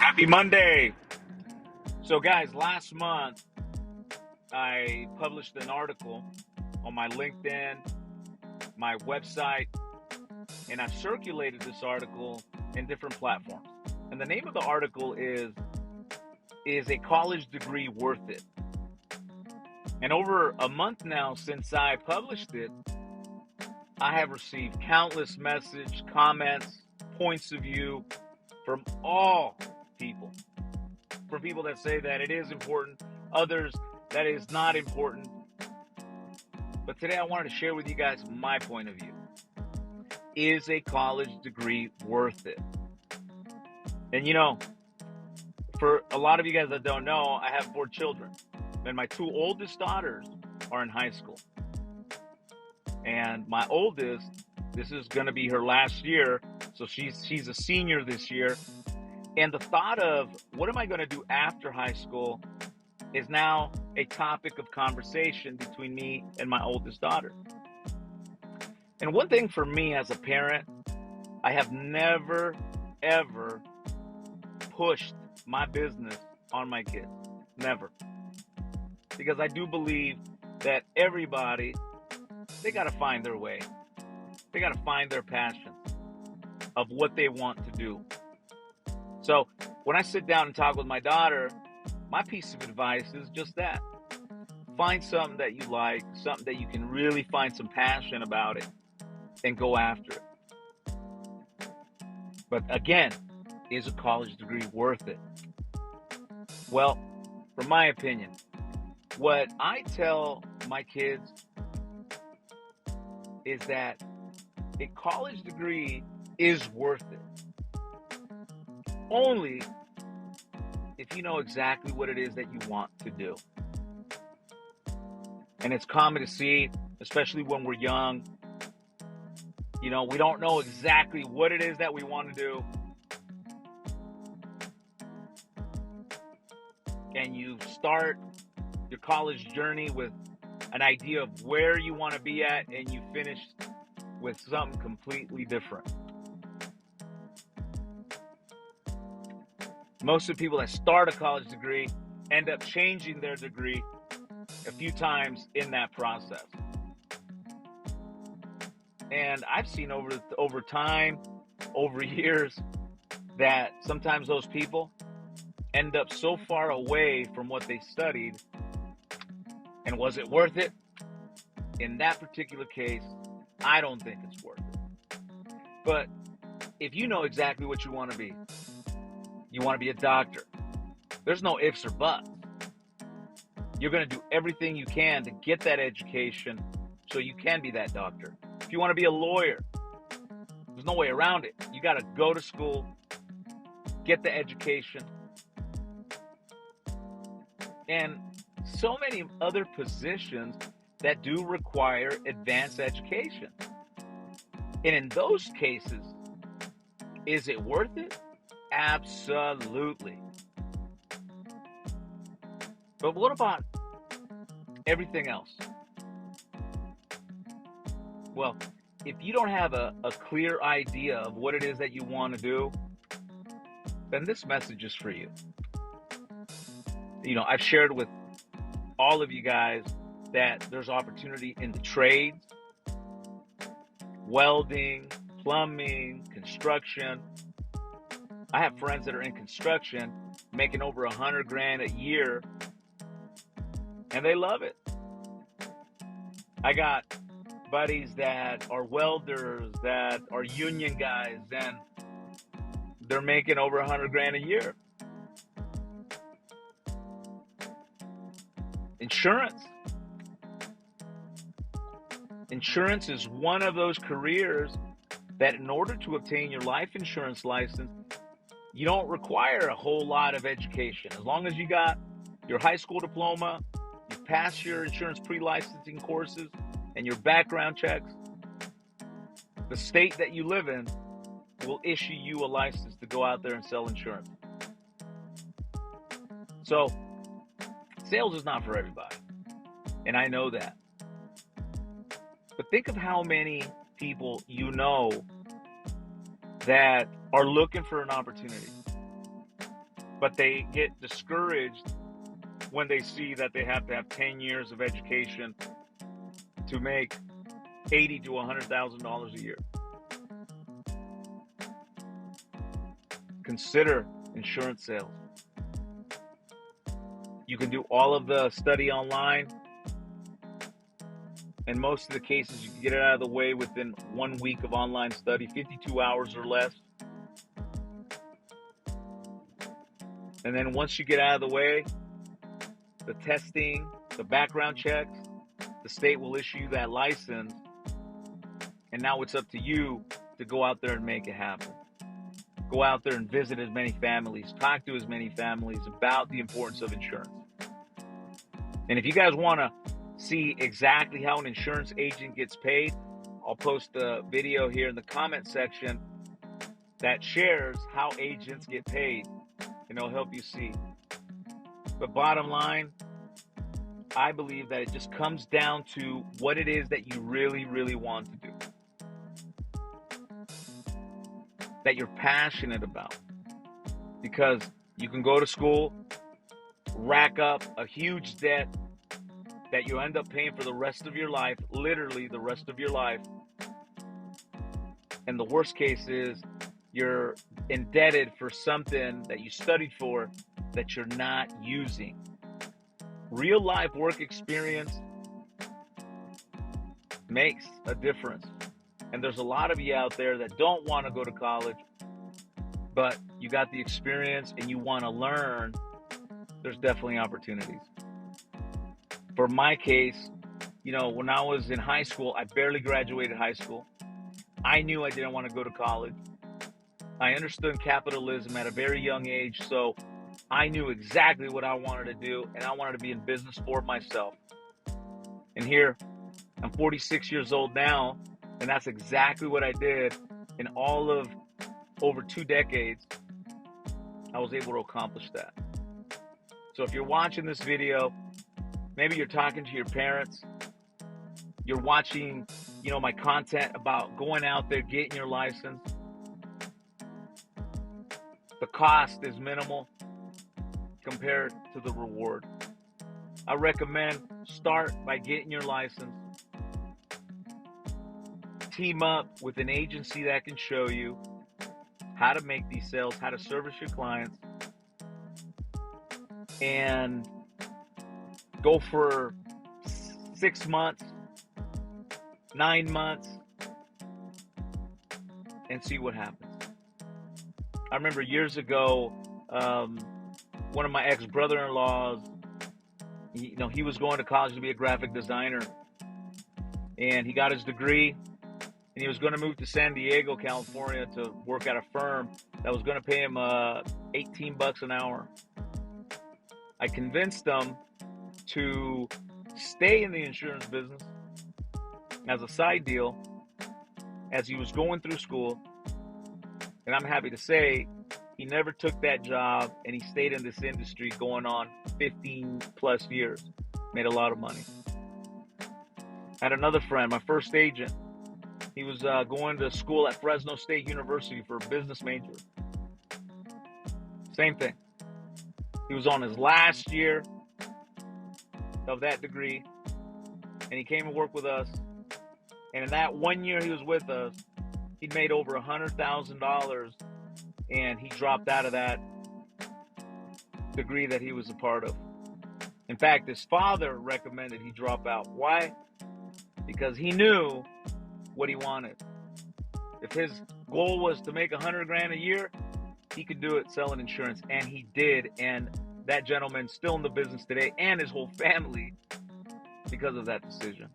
Happy Monday. So guys, last month I published an article on my LinkedIn, my website, and I've circulated this article in different platforms. And the name of the article is a college degree worth it? And over a month now since I published it, I have received countless messages, comments, points of view from all people. From people that say that it is important, others that it is not important. But today I wanted to share with you guys my point of view. Is a college degree worth it? And you know, for a lot of you guys that don't know, I have 4 children. And my 2 oldest daughters are in high school. And my oldest, this is going to be her last year, so she's a senior this year. And the thought of what am I going to do after high school is now a topic of conversation between me and my oldest daughter. And one thing for me as a parent, I have never, ever pushed my business on my kids. Never. Because I do believe that everybody, they got to find their way. They got to find their passion of what they want to do. So when I sit down and talk with my daughter, my piece of advice is just that. Find something that you like, something that you can really find some passion about it, and go after it. But again, is a college degree worth it? Well, from my opinion, what I tell my kids is that a college degree is worth it. Only if you know exactly what it is that you want to do. And it's common to see, especially when we're young, you know, we don't know exactly what it is that we want to do. And you start your college journey with an idea of where you want to be at, and you finish with something completely different. Most of the people that start a college degree end up changing their degree a few times in that process. And I've seen over time, over years, that sometimes those people end up so far away from what they studied. And was it worth it? In that particular case, I don't think it's worth it. But if you know exactly what you want to be, you want to be a doctor, there's no ifs or buts. You're going to do everything you can to get that education so you can be that doctor. If you want to be a lawyer, there's no way around it. You got to go to school, get the education. And so many other positions that do require advanced education. And in those cases, is it worth it? Absolutely. But what about everything else? Well, if you don't have a clear idea of what it is that you want to do, then this message is for you. You know, I've shared with all of you guys that there's opportunity in the trades, welding, plumbing, construction. I have friends that are in construction making over $100,000 a year, and they love it. I got buddies that are welders, that are union guys, and they're making over $100,000 a year. Insurance. Insurance is one of those careers that in order to obtain your life insurance license, you don't require a whole lot of education. As long as you got your high school diploma, you pass your insurance pre-licensing courses and your background checks, the state that you live in will issue you a license to go out there and sell insurance. So, sales is not for everybody, and I know that. But think of how many people you know that are looking for an opportunity. but they get discouraged when they see that they have to have 10 years of education to make $80,000 to $100,000 a year. Consider insurance sales. You can do all of the study online. In most of the cases, you can get it out of the way within 1 week of online study, 52 hours or less. And then once you get out of the way, the testing, the background checks, the state will issue that license. And now it's up to you to go out there and make it happen. Go out there and visit as many families, talk to as many families about the importance of insurance. And if you guys want to see exactly how an insurance agent gets paid, I'll post a video here in the comment section that shares how agents get paid, and it'll help you see. But bottom line, I believe that it just comes down to what it is that you really, really want to do, that you're passionate about. Because you can go to school, rack up a huge debt that you end up paying for the rest of your life, literally the rest of your life. And the worst case is you're indebted for something that you studied for that you're not using. Real life work experience makes a difference. And there's a lot of you out there that don't want to go to college, but you got the experience and you want to learn. There's definitely opportunities. For my case, when I was in high school, I barely graduated high school. I knew I didn't want to go to college. I understood capitalism at a very young age, so I knew exactly what I wanted to do, and I wanted to be in business for myself. And here, I'm 46 years old now, and that's exactly what I did. In all of over 2 decades, I was able to accomplish that. So if you're watching this video, maybe you're talking to your parents, you're watching, my content about going out there, getting your license. The cost is minimal compared to the reward. I recommend start by getting your license. Team up with an agency that can show you how to make these sales, how to service your clients, and go for 6 months, 9 months, and see what happens. I remember years ago, one of my ex-brother-in-laws, he was going to college to be a graphic designer, and he got his degree, and he was going to move to San Diego, California to work at a firm that was going to pay him $18 an hour. I convinced him to stay in the insurance business as a side deal as he was going through school. And I'm happy to say he never took that job, and he stayed in this industry going on 15 plus years. Made a lot of money. I had another friend, my first agent. He was going to school at Fresno State University for a business major. Same thing. He was on his last year of that degree, and he came to work with us. And in that 1 year he was with us, he'd made over $100,000, and he dropped out of that degree that he was a part of. In fact, his father recommended he drop out. Why? Because he knew what he wanted. If his goal was to make $100,000 a year, he could do it selling insurance, and he did. And that gentleman's still in the business today, and his whole family, because of that decision.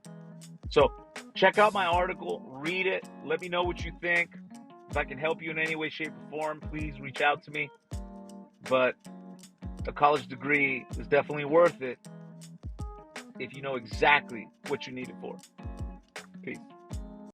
So check out my article, read it, let me know what you think. If I can help you in any way, shape, or form, please reach out to me. But a college degree is definitely worth it if you know exactly what you need it for. Peace.